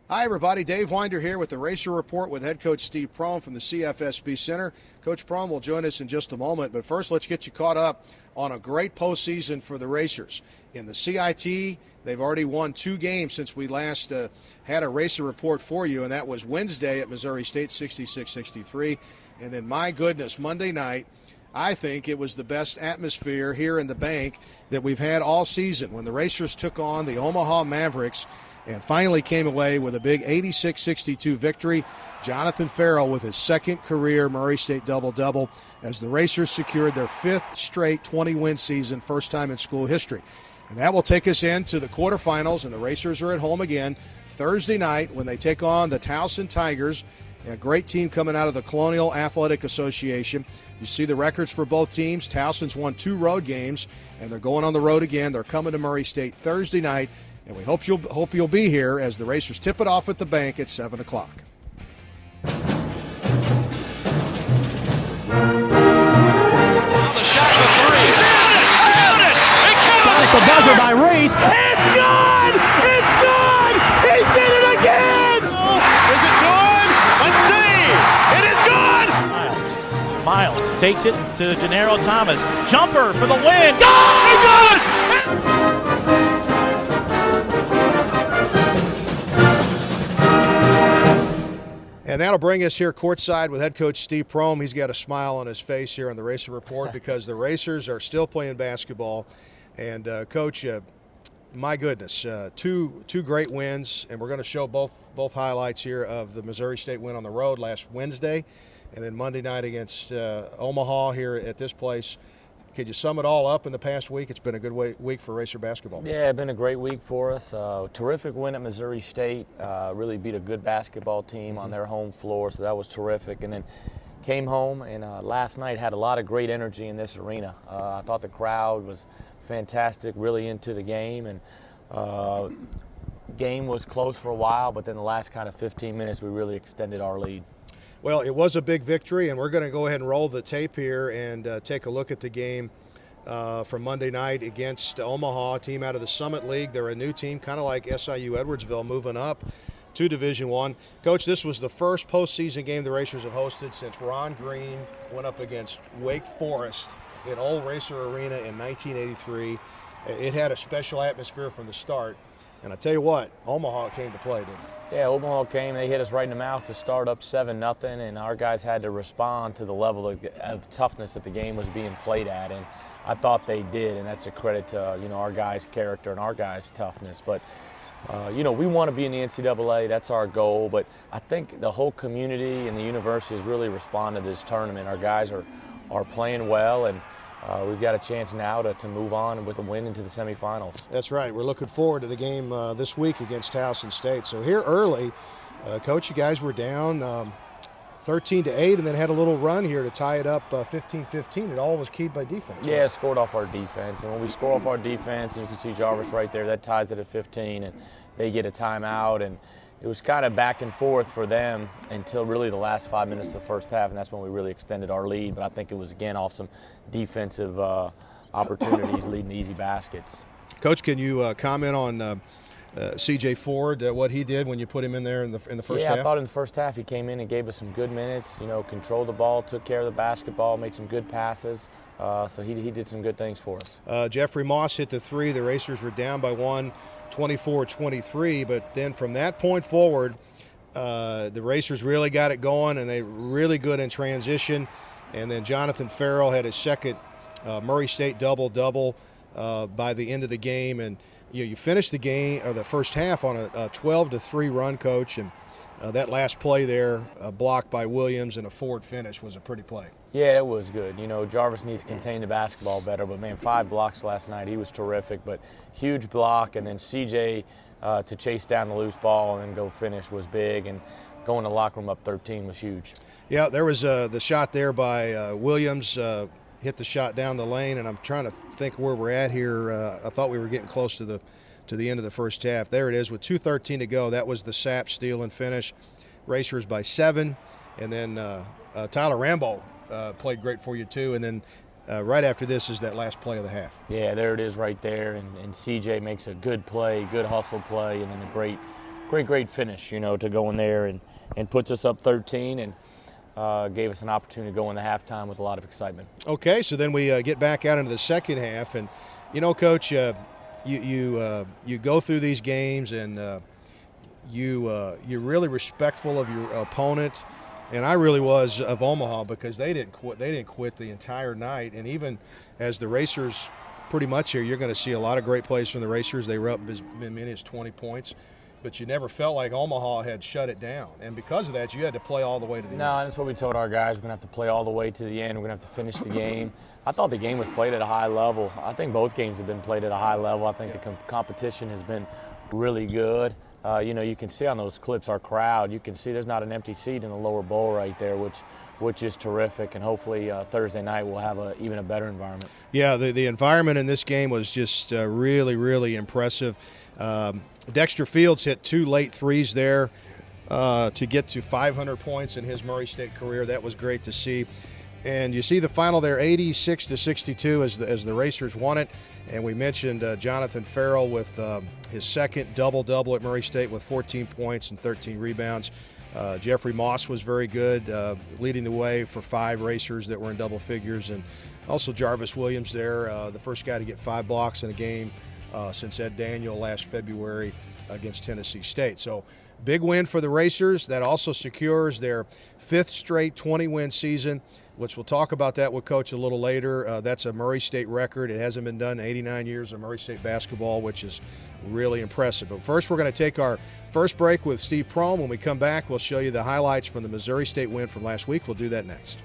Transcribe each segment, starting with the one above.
Hi, everybody. Dave Winder here with the Racer Report with head coach Steve Prohm from the CFSB Center. Coach Prohm will join us in just a moment, but first let's get you caught up on a great postseason for the Racers. In the CIT, they've already won 2 games since we last had a Racer Report for you, and that was Wednesday at Missouri State, 66-63. And then, my goodness, Monday night, I think it was the best atmosphere here in the bank that we've had all season when the Racers took on the Omaha Mavericks and finally came away with a big 86-62 victory. Jonathan Farrell with his second career Murray State double-double as the Racers secured their 5th straight 20-win season, first time in school history. And that will take us into the quarterfinals, and the Racers are at home again Thursday night when they take on the Towson Tigers, a great team coming out of the Colonial Athletic Association. You see the records for both teams. Towson's won 2 road games, and they're going on the road again. They're coming to Murray State Thursday night, and we hope you'll be here as the Racers tip it off at the bank at 7 o'clock. Now the shot for 3. He's got it! Got it! It counts! The buzzer by Reese. It's good! It's good! He did it again! Is it good? Let's see! It is good! Miles takes it to Gennaro Thomas. Jumper for the win. Oh, he got it! And that'll bring us here courtside with head coach Steve Prohm. He's got a smile on his face here on the Racer Report because the Racers are still playing basketball. And, Coach, my goodness, two great wins, and we're going to show both highlights here of the Missouri State win on the road last Wednesday and then Monday night against Omaha here at this place. Could you sum it all up in the past week? It's been a good week for Racer basketball. Yeah, it's been a great week for us. Terrific win at Missouri State. Really beat a good basketball team on their home floor, so that was terrific. And then came home and last night had a lot of great energy in this arena. I thought the crowd was fantastic, really into the game. And game was close for a while, but then the last kind of 15 minutes we really extended our lead. Well, it was a big victory, and we're going to go ahead and roll the tape here and take a look at the game from Monday night against Omaha, a team out of the Summit League. They're a new team, kind of like SIU Edwardsville, moving up to Division I. Coach, this was the first postseason game the Racers have hosted since Ron Green went up against Wake Forest at Old Racer Arena in 1983. It had a special atmosphere from the start. And I tell you what, Omaha came to play, didn't it? Yeah, Omaha came. They hit us right in the mouth to start up 7-0, and our guys had to respond to the level of toughness that the game was being played at. And I thought they did, and that's a credit to our guys' character and our guys' toughness. But we want to be in the NCAA. That's our goal. But I think the whole community and the university has really responded to this tournament. Our guys are playing well, and we've got a chance now to move on with a win into the semifinals. That's right. We're looking forward to the game this week against Towson State. So here early, Coach, you guys were down 13-8 and then had a little run here to tie it up 15-15. It all was keyed by defense. Yeah, scored off our defense. And when we score off our defense, and you can see Jarvis right there, that ties it at 15, and they get a timeout. And it was kind of back and forth for them until really the last 5 minutes of the first half, and that's when we really extended our lead. But I think it was, again, off some defensive opportunities leading to easy baskets. Coach, can you comment on C.J. Ford, what he did when you put him in there in the first half? Yeah, I thought in the first half he came in and gave us some good minutes, controlled the ball, took care of the basketball, made some good passes. So he did some good things for us. Jeffrey Moss hit the 3. The Racers were down by 1, 24-23. But then from that point forward, the Racers really got it going, and they were really good in transition. And then Jonathan Farrell had his second Murray State double-double by the end of the game. And you finished the game, or the first half, on a 12-3 run, Coach. And that last play there, blocked by Williams and a Ford finish, was a pretty play. Yeah, it was good. Jarvis needs to contain the basketball better, but, man, 5 blocks last night. He was terrific, but huge block. And then C.J. To chase down the loose ball and then go finish was big, and going to the locker room up 13 was huge. Yeah, there was the shot there by Williams, hit the shot down the lane, and I'm trying to think where we're at here. I thought we were getting close to the end of the first half. There it is with 2:13 to go. That was the Sapp steal and finish. Racers by 7, and then Tyler Rambo played great for you too, and then right after this is that last play of the half. Yeah, there it is right there, and CJ makes a good play, good hustle play, and then a great great finish, to go in there and puts us up 13 and gave us an opportunity to go into halftime with a lot of excitement. Okay, so then we get back out into the second half, and Coach, you go through these games and you're really respectful of your opponent, and I really was of Omaha because they didn't quit the entire night, and even as the Racers pretty much here, you're going to see a lot of great plays from the Racers. They were up as many as 20 points. But you never felt like Omaha had shut it down. And because of that, you had to play all the way to the end. No, and that's what we told our guys. We're going to have to play all the way to the end. We're going to have to finish the game. I thought the game was played at a high level. I think both games have been played at a high level. I think the competition has been really good. You can see on those clips our crowd. You can see there's not an empty seat in the lower bowl right there, which is terrific. And hopefully Thursday night we'll have even a better environment. Yeah, the environment in this game was just really, really impressive. Dexter Fields hit 2 late threes there to get to 500 points in his Murray State career. That was great to see. And you see the final there, 86-62 as the Racers won it. And we mentioned Jonathan Farrell with his second double-double at Murray State with 14 points and 13 rebounds. Jeffrey Moss was very good, leading the way for 5 Racers that were in double figures. And also Jarvis Williams there, the first guy to get 5 blocks in a game since Ed Daniel last February against Tennessee State. So big win for the Racers. That also secures their 5th straight 20-win season, which we'll talk about that with Coach a little later. That's a Murray State record. It hasn't been done in 89 years of Murray State basketball, which is really impressive. But first, we're going to take our first break with Steve Prohm. When we come back, we'll show you the highlights from the Missouri State win from last week. We'll do that next.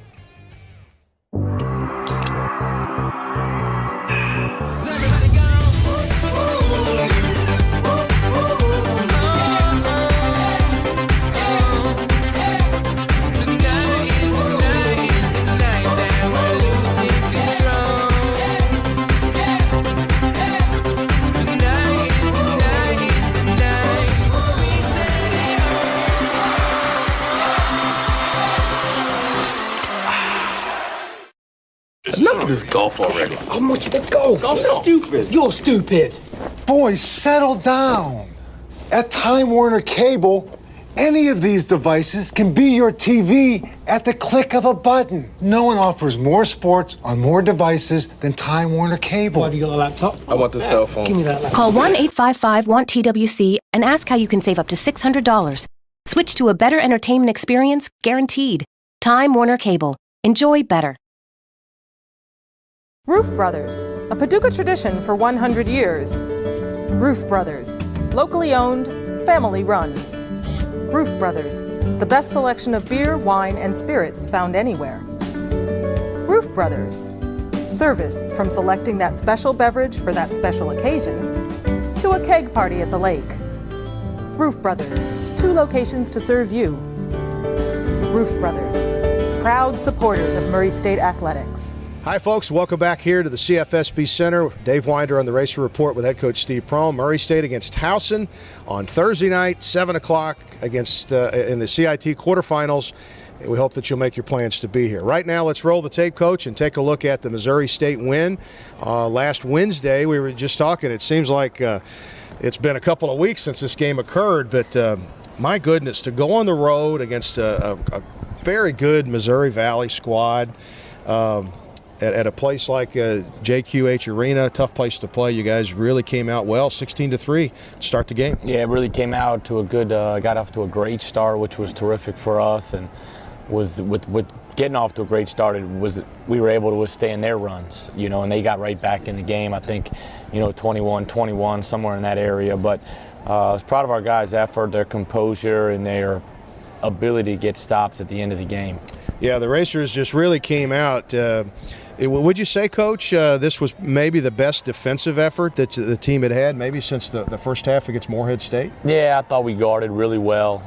Enough of this golf already. How much of the golf? Golf's stupid. You're stupid. Boys, settle down. At Time Warner Cable, any of these devices can be your TV at the click of a button. No one offers more sports on more devices than Time Warner Cable. Why have you got a laptop? I want the cell phone. Give me that laptop. Call 1-855-WANT-TWC and ask how you can save up to $600. Switch to a better entertainment experience, guaranteed. Time Warner Cable. Enjoy better. Roof Brothers, a Paducah tradition for 100 years. Roof Brothers, locally owned, family run. Roof Brothers, the best selection of beer, wine, and spirits found anywhere. Roof Brothers, service from selecting that special beverage for that special occasion to a keg party at the lake. Roof Brothers, 2 locations to serve you. Roof Brothers, proud supporters of Murray State Athletics. Hi, folks. Welcome back here to the CFSB Center. Dave Winder on the Racer Report with head coach Steve Prohm. Murray State against Towson on Thursday night, 7 o'clock against in the CIT quarterfinals. We hope that you'll make your plans to be here. Right now, let's roll the tape, Coach, and take a look at the Missouri State win. Last Wednesday, we were just talking. It seems like it's been a couple of weeks since this game occurred, but my goodness, to go on the road against a very good Missouri Valley squad, at a place like JQH Arena, tough place to play. You guys really came out well, 16-3 to start the game. Yeah, it really came out to a good, got off to a great start, which was terrific for us, and was with getting off to a great start. We were able to withstand their runs, and they got right back in the game. I think, 21-21, somewhere in that area. But I was proud of our guys' effort, their composure, and their ability to get stops at the end of the game. Yeah, the Racers just really came out. Would you say, Coach, this was maybe the best defensive effort that the team had maybe since the first half against Morehead State? Yeah, I thought we guarded really well.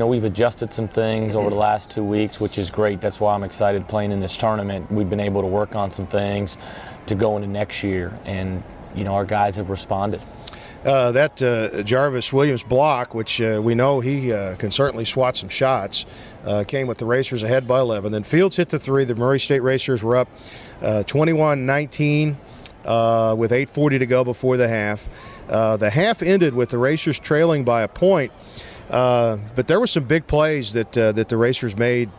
We've adjusted some things over the last 2 weeks, which is great. That's why I'm excited playing in this tournament. We've been able to work on some things to go into next year, and, our guys have responded. That Jarvis Williams block, which we know he can certainly swat some shots, came with the Racers ahead by 11. Then Fields hit the three. The Murray State Racers were up 21-19 with 8:40 to go before the half. The half ended with the Racers trailing by a point, but there were some big plays that the Racers made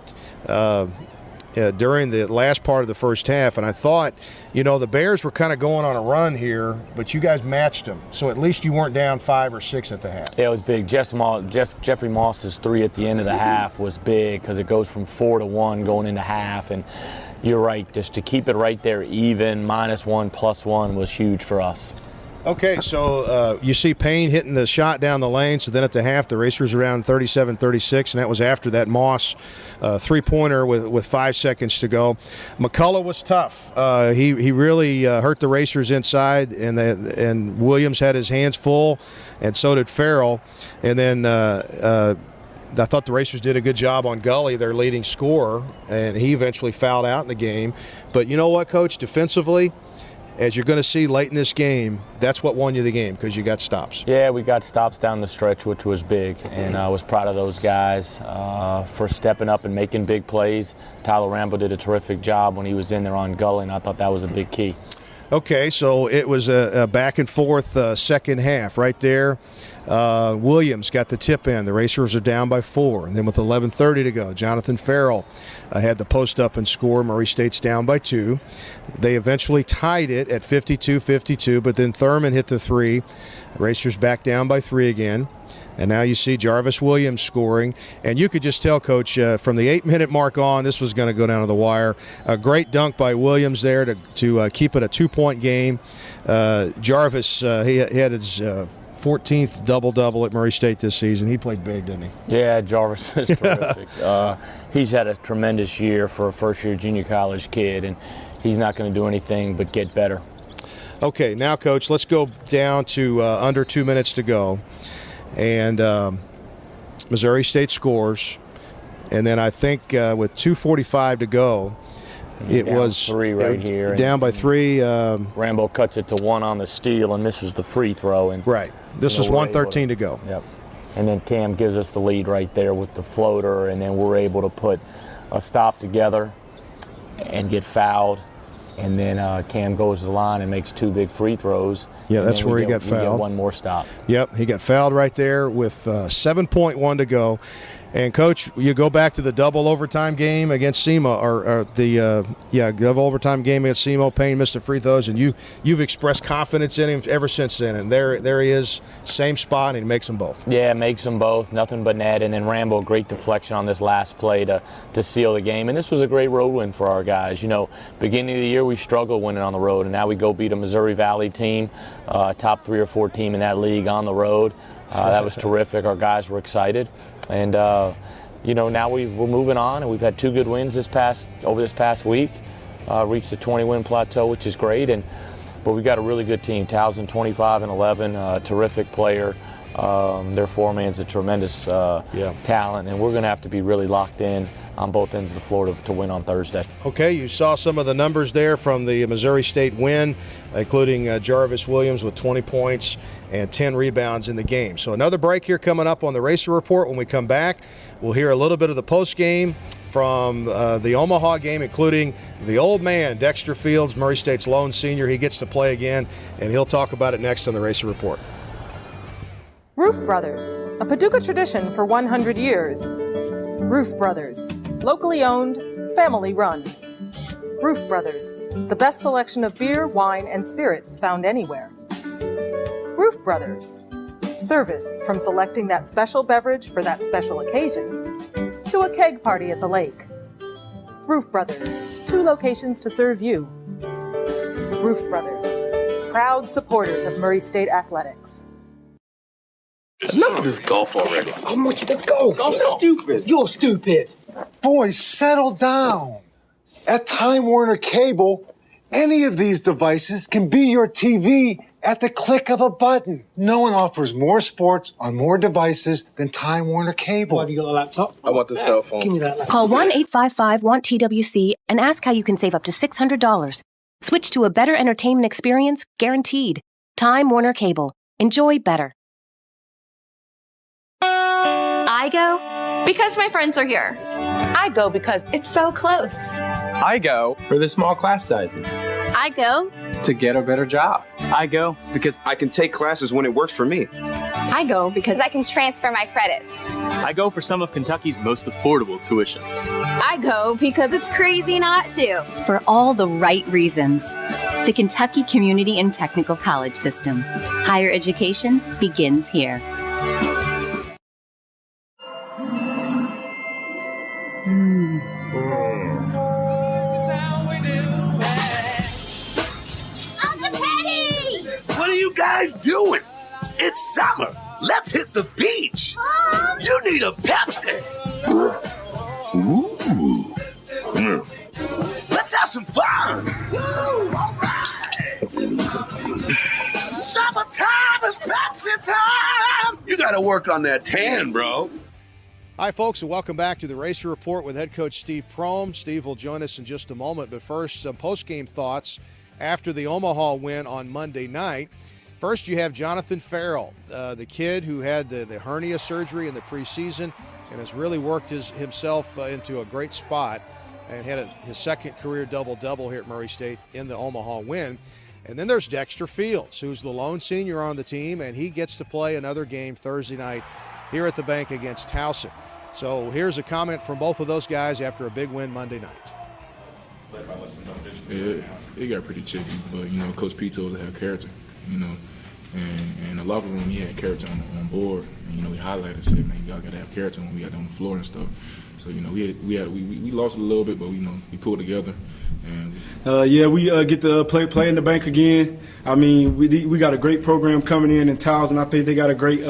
during the last part of the first half, and I thought, the Bears were kind of going on a run here, but you guys matched them, so at least you weren't down 5 or 6 at the half. Yeah, it was big. Jeffrey Moss's three at the end of the half was big because it goes from 4-1 going into half, and you're right, just to keep it right there even, -1, +1 was huge for us. Okay, so you see Payne hitting the shot down the lane. So then at the half, the Racers around 37-36, and that was after that Moss three-pointer with 5 seconds to go. McCullough was tough. He really hurt the Racers inside, and Williams had his hands full, and so did Farrell. And then I thought the Racers did a good job on Gully, their leading scorer, and he eventually fouled out in the game. But you know what, Coach? Defensively, as you're going to see late in this game, that's what won you the game because you got stops. Yeah, we got stops down the stretch, which was big, and I was proud of those guys for stepping up and making big plays. Tyler Rambo did a terrific job when he was in there on Gully, and I thought that was a big key. Okay, so it was a back and forth second half right there. Williams got the tip in. The Racers are down by 4. And then with 11:30 to go, Jonathan Farrell had the post up and score. Murray State's down by 2. They eventually tied it at 52-52, but then Thurman hit the 3. The Racers back down by 3 again. And now you see Jarvis Williams scoring. And you could just tell, Coach, from the 8-minute mark on, this was going to go down to the wire. A great dunk by Williams there to keep it a 2-point game. Jarvis, he had his 14th double-double at Murray State this season. He played big, didn't he? Yeah, Jarvis is terrific. He's had a tremendous year for a first-year junior college kid, and he's not going to do anything but get better. Okay, now, Coach, let's go down to under 2 minutes to go. And Missouri State scores. And then I think with 2:45 to go, it was 3 right here. Down by 3. Rambo cuts it to 1 on the steal and misses the free throw. And right. This is 1:13 to go. Yep. And then Cam gives us the lead right there with the floater, and then we're able to put a stop together and get fouled. And then Cam goes to the line and makes 2 big free throws. Yeah, that's where he got fouled. We get 1 more stop. Yep, he got fouled right there with 7.1 to go. And, Coach, you go back to the double overtime game against SEMO, or the double overtime game against SEMO. Payne missed the free throws, and you've expressed confidence in him ever since then. And there he is, same spot, and he makes them both. Yeah, makes them both, nothing but net. And then Rambo, great deflection on this last play to seal the game. And this was a great road win for our guys. Beginning of the year we struggled winning on the road, and now we go beat a Missouri Valley team, top 3 or 4 team in that league on the road. That was terrific. Our guys were excited. And, now we're moving on, and we've had 2 good wins over this past week. Reached the 20-win plateau, which is great. But we've got a really good team. Towson 25-11, terrific player. Their foreman's a tremendous talent, and we're going to have to be really locked in on both ends of the floor to win on Thursday. Okay, you saw some of the numbers there from the Missouri State win, including Jarvis Williams with 20 points and 10 rebounds in the game. So another break here coming up on the Racer Report. When we come back, we'll hear a little bit of the post game from the Omaha game, including the old man, Dexter Fields, Murray State's lone senior. He gets to play again, and he'll talk about it next on the Racer Report. Roof Brothers, a Paducah tradition for 100 years. Roof Brothers, locally owned, family run. Roof Brothers, the best selection of beer, wine, and spirits found anywhere. Roof Brothers, service from selecting that special beverage for that special occasion to a keg party at the lake. Roof Brothers, 2 locations to serve you. Roof Brothers, proud supporters of Murray State athletics. Enough of this golf already. How much of the golf? I'm stupid. You're stupid. Boys, settle down. At Time Warner Cable, any of these devices can be your TV at the click of a button. No one offers more sports on more devices than Time Warner Cable. Why have you got a laptop? I want the cell phone. Give me that laptop. Call 1-855-WANT-TWC and ask how you can save up to $600. Switch to a better entertainment experience, guaranteed. Time Warner Cable. Enjoy better. I go because my friends are here. I go because It's so close. I go for the small class sizes. I go To get a better job. I go because I can take classes when it works for me. I go because I can transfer my credits. I go for some of Kentucky's most affordable tuition. I go because it's crazy not to. For all the right reasons. The Kentucky Community and Technical College System. Higher education begins here. What are you guys doing? It's summer. Let's hit the beach. You need a Pepsi. Ooh. Let's have some fun. Woo, all right. Summertime is Pepsi time. You got to work on that tan, bro. Hi, folks, and welcome back to the Racer Report with head coach Steve Prohm. Steve will join us in just a moment, but first, some post-game thoughts after the Omaha win on Monday night. First, you have Jonathan Farrell, the kid who had the hernia surgery in the preseason and has really worked himself into a great spot and had his second career double-double here at Murray State in the Omaha win. And then there's Dexter Fields, who's the lone senior on the team, and he gets to play another game Thursday night here at the bank against Towson. So here's a comment from both of those guys after a big win Monday night. It got pretty tricky, but, Coach P told us to have character, and in the locker room, he had character on board. And, he highlighted, said, man, you got to have character when we got on the floor and stuff. So, we lost a little bit, but, we pulled together. And we get to play in the bank again. I mean, we got a great program coming in Towson. I think they got a great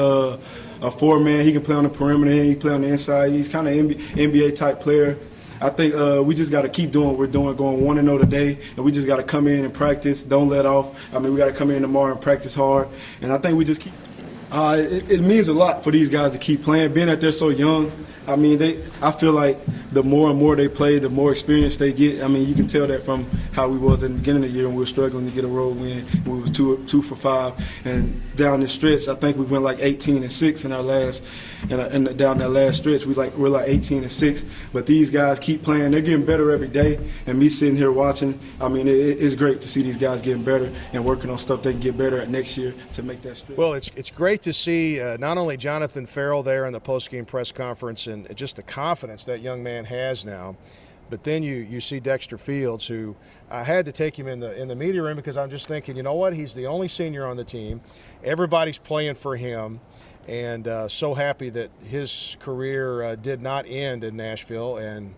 a four-man. He can play on the perimeter. He can play on the inside. He's kind of NBA-type player. I think we just got to keep doing what we're doing, going 1-0 today, and we just got to come in and practice. Don't let off. I mean, we got to come in tomorrow and practice hard. And I think we just keep. It means a lot for these guys to keep playing, being that they're so young. I mean, I feel like the more and more they play, the more experience they get. I mean, you can tell that from how we was in the beginning of the year when we were struggling to get a road win. We was 2 for 5, and down this stretch, I think we went like 18-6 in our last. And down that last stretch, we're like 18-6. But these guys keep playing; they're getting better every day. And me sitting here watching, I mean, it's great to see these guys getting better and working on stuff they can get better at next year to make that stretch. Well, it's great to see not only Jonathan Farrell there in the post-game press conference and just the confidence that young man has now, but then you see Dexter Fields, who I had to take him in the media room because I'm just thinking, you know what? He's the only senior on the team. Everybody's playing for him. And so happy that his career did not end in Nashville, and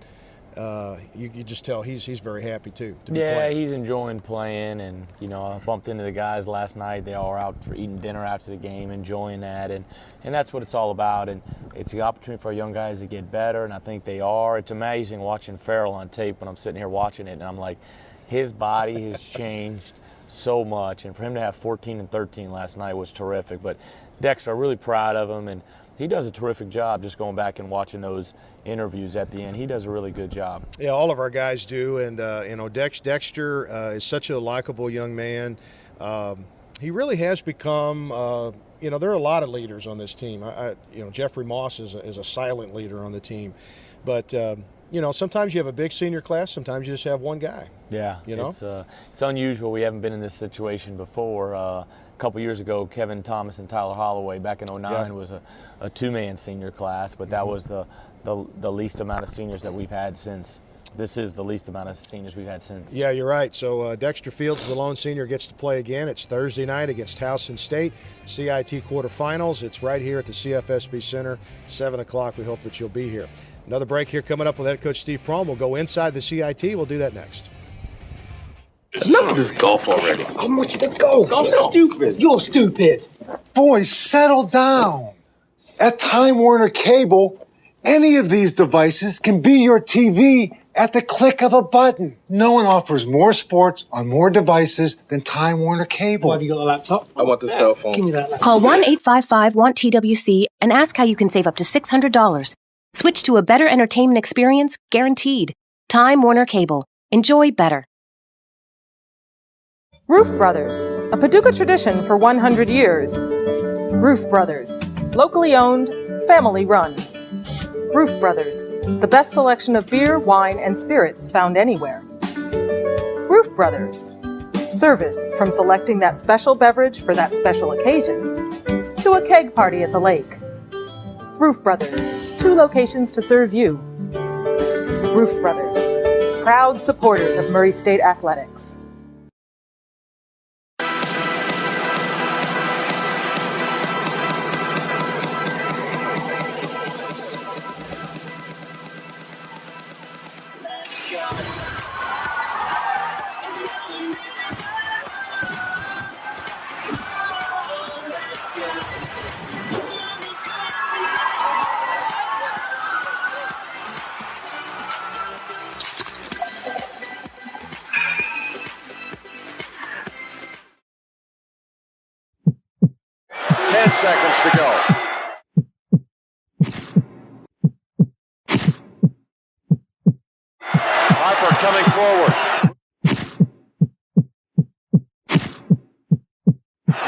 you just tell he's very happy too to be playing. Yeah, he's enjoying playing, and I bumped into the guys last night. They all were out for eating dinner after the game, enjoying that, and that's what it's all about. And it's the opportunity for our young guys to get better, and I think they are. It's amazing watching Farrell on tape when I'm sitting here watching it, and I'm like, his body has changed so much, and for him to have 14 and 13 last night was terrific. But Dexter, I'm really proud of him, and he does a terrific job just going back and watching those interviews at the end. He does a really good job. Yeah, all of our guys do, and Dexter is such a likable young man. He really has become, there are a lot of leaders on this team. Jeffrey Moss is a silent leader on the team, but sometimes you have a big senior class, sometimes you just have one guy. Yeah, it's unusual. We haven't been in this situation before. A couple years ago, Kevin Thomas and Tyler Holloway back in 2009 was a two-man senior class, but that was the least amount of seniors that we've had since. This is the least amount of seniors we've had since. Yeah, you're right. So Dexter Fields, the lone senior, gets to play again. It's Thursday night against Towson State, CIT quarterfinals. It's right here at the CFSB Center, 7 o'clock. We hope that you'll be here. Another break here coming up with head coach Steve Prohm. We'll go inside the CIT. We'll do that next. Enough of this golf already. I'm watching the golf. Golf's stupid. You're stupid. Boys, settle down. At Time Warner Cable, any of these devices can be your TV at the click of a button. No one offers more sports on more devices than Time Warner Cable. Why have you got a laptop? I want the cell phone. Give me that laptop. Call 1-855-WANT-TWC and ask how you can save up to $600. Switch to a better entertainment experience, guaranteed. Time Warner Cable. Enjoy better. Roof Brothers, A Paducah tradition for 100 years. Roof Brothers, locally owned, family run. Roof Brothers, the best selection of beer, wine, and spirits found anywhere. Roof Brothers, service from selecting that special beverage for that special occasion to a keg party at the lake. Roof Brothers, 2 locations to serve you. Roof Brothers, proud supporters of Murray State Athletics. Seconds to go. Harper coming forward.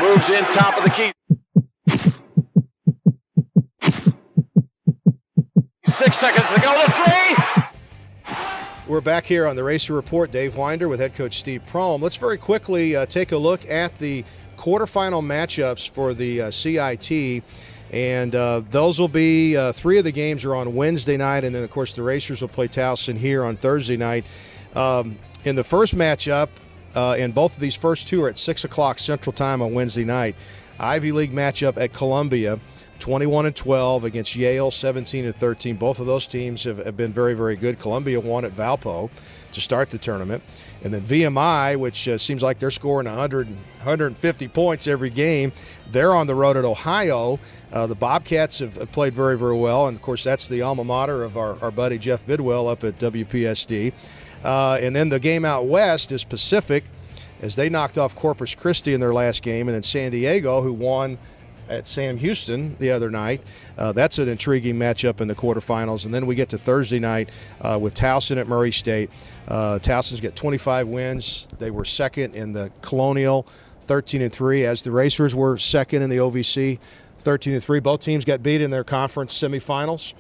Moves in top of the key. 6 seconds to go. The 3. We're back here on the Racer Report. Dave Winder with head coach Steve Prohm. Let's very quickly take a look at the quarterfinal matchups for the CIT, and those will be 3 of the games are on Wednesday night, and then of course the Racers will play Towson here on Thursday night. In the first matchup, and both of these first 2 are at 6 o'clock Central Time on Wednesday night. Ivy League matchup at Columbia, 21-12 against Yale, 17-13. Both of those teams have been very, very good. Columbia won at Valpo to start the tournament. And then VMI, which seems like they're scoring 100, 150 points every game, they're on the road at Ohio. The Bobcats have played very, very well. And, of course, that's the alma mater of our buddy Jeff Bidwell up at WPSD. And then the game out west is Pacific, as they knocked off Corpus Christi in their last game. And then San Diego, who won at Sam Houston the other night. That's an intriguing matchup in the quarterfinals. And then we get to Thursday night with Towson at Murray State. Towson's got 25 wins. They were second in the Colonial, 13-3, as the Racers were second in the OVC, 13-3. Both teams got beat in their conference semifinals.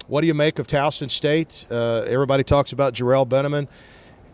What do you make of Towson State? Everybody talks about Jarrell Benneman.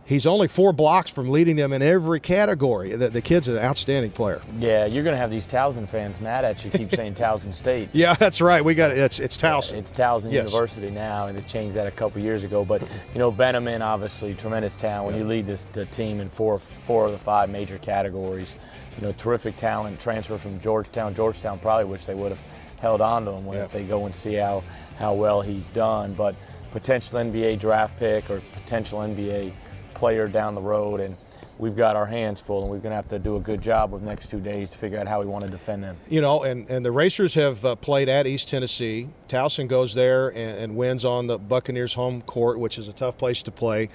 He's only 4 blocks from leading them in every category. The kid's an outstanding player. Yeah, you're going to have these Towson fans mad at you. Keep saying Towson State. Yeah, that's right. We got it's Towson. It's Towson Yes. University now, and they changed that a couple years ago. But you know, Benneman, obviously, tremendous talent. When you lead the team in four of the 5 major categories, you know, terrific talent. Transfer from Georgetown. Georgetown probably wish they would have held on to him when they go and see how well he's done. But potential NBA draft pick or potential NBA player down the road, and we've got our hands full, and we're going to have to do a good job with the next 2 days to figure out how we want to defend them. You know, and the Racers have played at East Tennessee. Towson goes there and wins on the Buccaneers' home court, which is a tough place to play.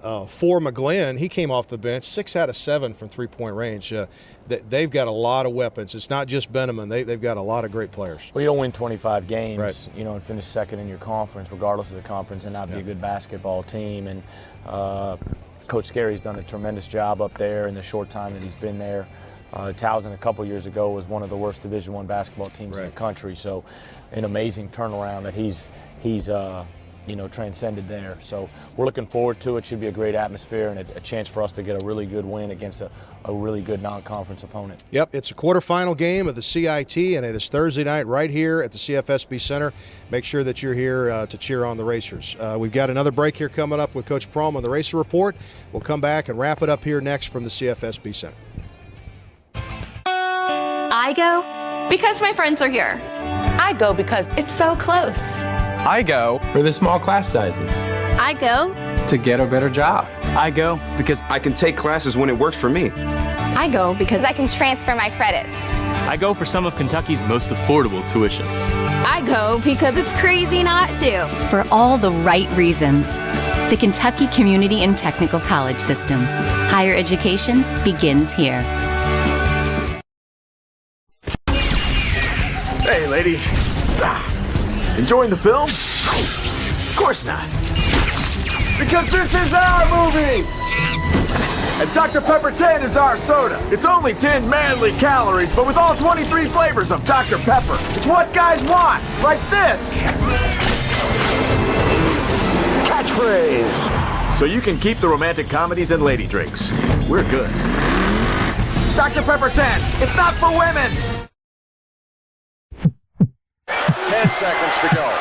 For McGlynn, he came off the bench, 6 out of 7 from three-point range. They've got a lot of weapons. It's not just Benneman. They've got a lot of great players. Well, you don't win 25 games, right, you know, and finish second in your conference, regardless of the conference, and not be a good basketball team. And Coach Scary's done a tremendous job up there in the short time that he's been there. Towson a couple years ago was one of the worst Division I basketball teams in the country, so an amazing turnaround that he's you know, transcended there. So we're looking forward to it. Should be a great atmosphere and a chance for us to get a really good win against a really good non-conference opponent. Yep, it's a quarterfinal game of the CIT, and it is Thursday night right here at the CFSB Center. Make sure that you're here to cheer on the Racers. We've got another break here coming up with Coach Prohm on the Racer Report. We'll come back and wrap it up here next from the CFSB Center. I go because my friends are here. I go because it's so close. I go for the small class sizes. I go to get a better job. I go because I can take classes when it works for me. I go because I can transfer my credits. I go for some of Kentucky's most affordable tuition. I go because it's crazy not to. For all the right reasons. The Kentucky Community and Technical College System. Higher education begins here. Hey, ladies. Enjoying the film? Of course not. Because this is our movie! And Dr. Pepper 10 is our soda. It's only 10 manly calories, but with all 23 flavors of Dr. Pepper. It's what guys want, like this. Catchphrase. So you can keep the romantic comedies and lady drinks. We're good. Dr. Pepper 10, it's not for women. 10 seconds to go.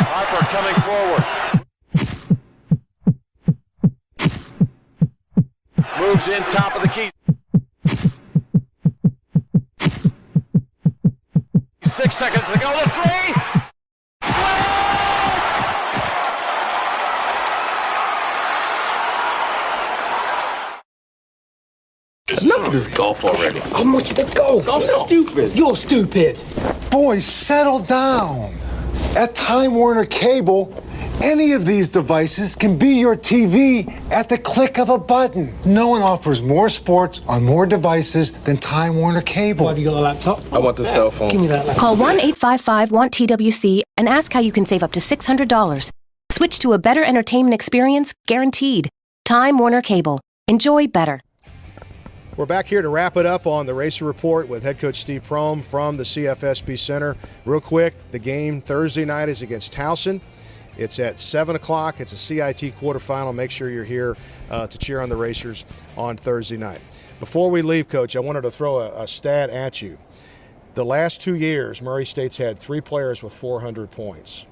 Harper coming forward. Moves in top of the key. 6 seconds to go. The three. Enough of this golf already. I'm watching the golf. I'm stupid. You're stupid. Boys, settle down. At Time Warner Cable, any of these devices can be your TV at the click of a button. No one offers more sports on more devices than Time Warner Cable. Why have you got a laptop? I want the cell phone. Give me that laptop. Call 1-855-WANT-TWC and ask how you can save up to $600. Switch to a better entertainment experience, guaranteed. Time Warner Cable. Enjoy better. We're back here to wrap it up on the Racer Report with head coach Steve Prohm from the CFSB Center. Real quick, the game Thursday night is against Towson. It's at 7 o'clock. It's a CIT quarterfinal. Make sure you're here to cheer on the Racers on Thursday night. Before we leave, Coach, I wanted to throw a stat at you. The last 2 years, Murray State's had 3 players with 400 points.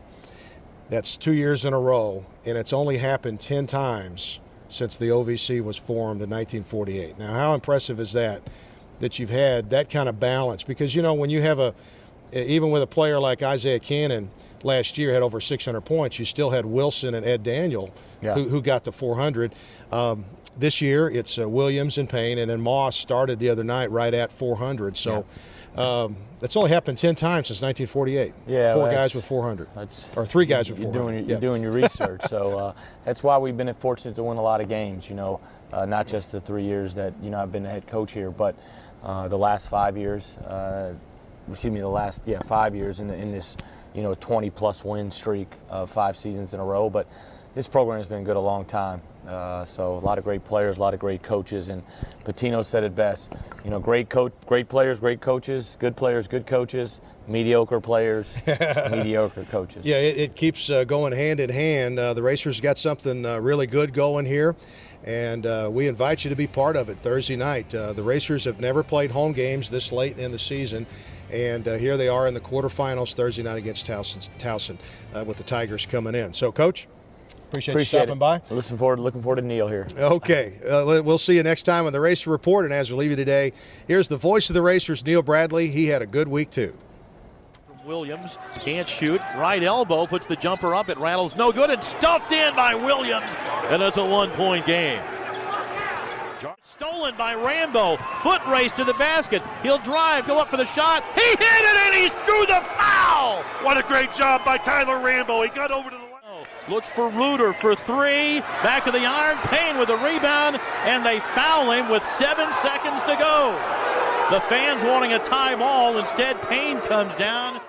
That's 2 years in a row, and it's only happened 10 times since the OVC was formed in 1948. Now, how impressive is that you've had that kind of balance? Because, you know, when you have even with a player like Isaiah Cannon last year had over 600 points, you still had Wilson and Ed Daniel who got to 400. This year, it's Williams and Payne, and then Moss started the other night right at 400. So that's only happened 10 times since 1948. Yeah, 4 guys with 400, or 3 guys with 400. You're doing your research. So that's why we've been fortunate to win a lot of games. You know, not just the 3 years that I've been the head coach here, but the last 5 years. The last 5 years in this 20-plus win streak of 5 seasons in a row. But this program has been good a long time. So a lot of great players, a lot of great coaches, and Patino said it best. Great players, great coaches, good players, good coaches, mediocre players, mediocre coaches. Yeah, it keeps going hand in hand. The Racers got something really good going here, and we invite you to be part of it Thursday night. The Racers have never played home games this late in the season, and here they are in the quarterfinals Thursday night against Towson with the Tigers coming in. So, Coach, appreciate you stopping by. Looking forward to Neil here. Okay. We'll see you next time on the Racer Report. And as we leave you today, here's the voice of the Racers, Neil Bradley. He had a good week, too. Williams can't shoot. Right elbow puts the jumper up. It rattles. No good. And stuffed in by Williams. And it's a 1-point game. Stolen by Rambo. Foot race to the basket. He'll drive, go up for the shot. He hit it, and he's through the foul. What a great job by Tyler Rambo. He got over to the line. Looks for Reuter for 3. Back to the iron. Payne with a rebound, and they foul him with 7 seconds to go. The fans wanting a tie ball. Instead, Payne comes down.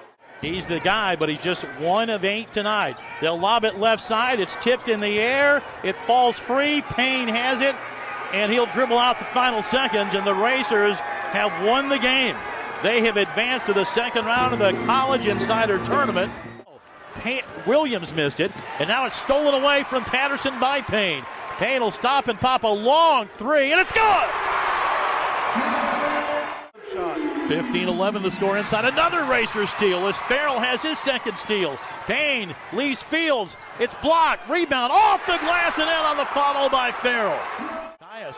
He's the guy, but he's just 1 of 8 tonight. They'll lob it left side. It's tipped in the air. It falls free. Payne has it, and he'll dribble out the final seconds, and the Racers have won the game. They have advanced to the second round of the College Insider Tournament. Williams missed it, and now it's stolen away from Patterson by Payne. Payne will stop and pop a long 3, and it's good! 15-11 the score inside. Another Racer steal as Farrell has his second steal. Payne leaves Fields. It's blocked. Rebound off the glass and in on the follow by Farrell.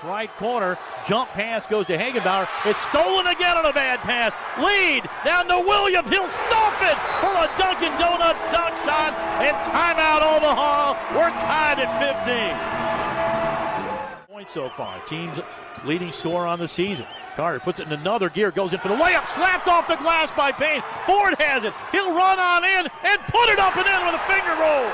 Right corner, jump pass goes to Hagenbauer. It's stolen again on a bad pass. Lead down to Williams. He'll stuff it for a Dunkin' Donuts dunk shot, and timeout Omaha. We're tied at 15. Points so far. Team's leading scorer on the season. Carter puts it in another gear, goes in for the layup, slapped off the glass by Payne. Ford has it. He'll run on in and put it up and in with a finger roll.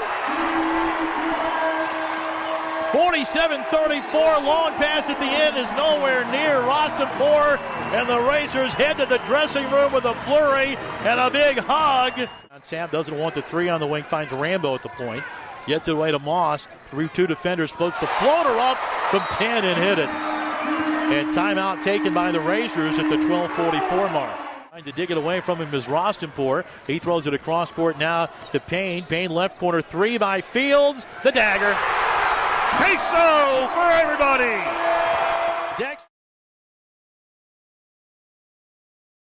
47-34, long pass at the end is nowhere near. Rostenpour and the Racers head to the dressing room with a flurry and a big hug. Sam doesn't want the three on the wing, finds Rambo at the point. Gets it away to Moss. Through two defenders, floats the floater up from 10 and hit it. And timeout taken by the Racers at the 12:44 mark. Trying to dig it away from him is Rostenpour. He throws it across court now to Payne. Payne left corner three by Fields. The dagger. Peso for everybody.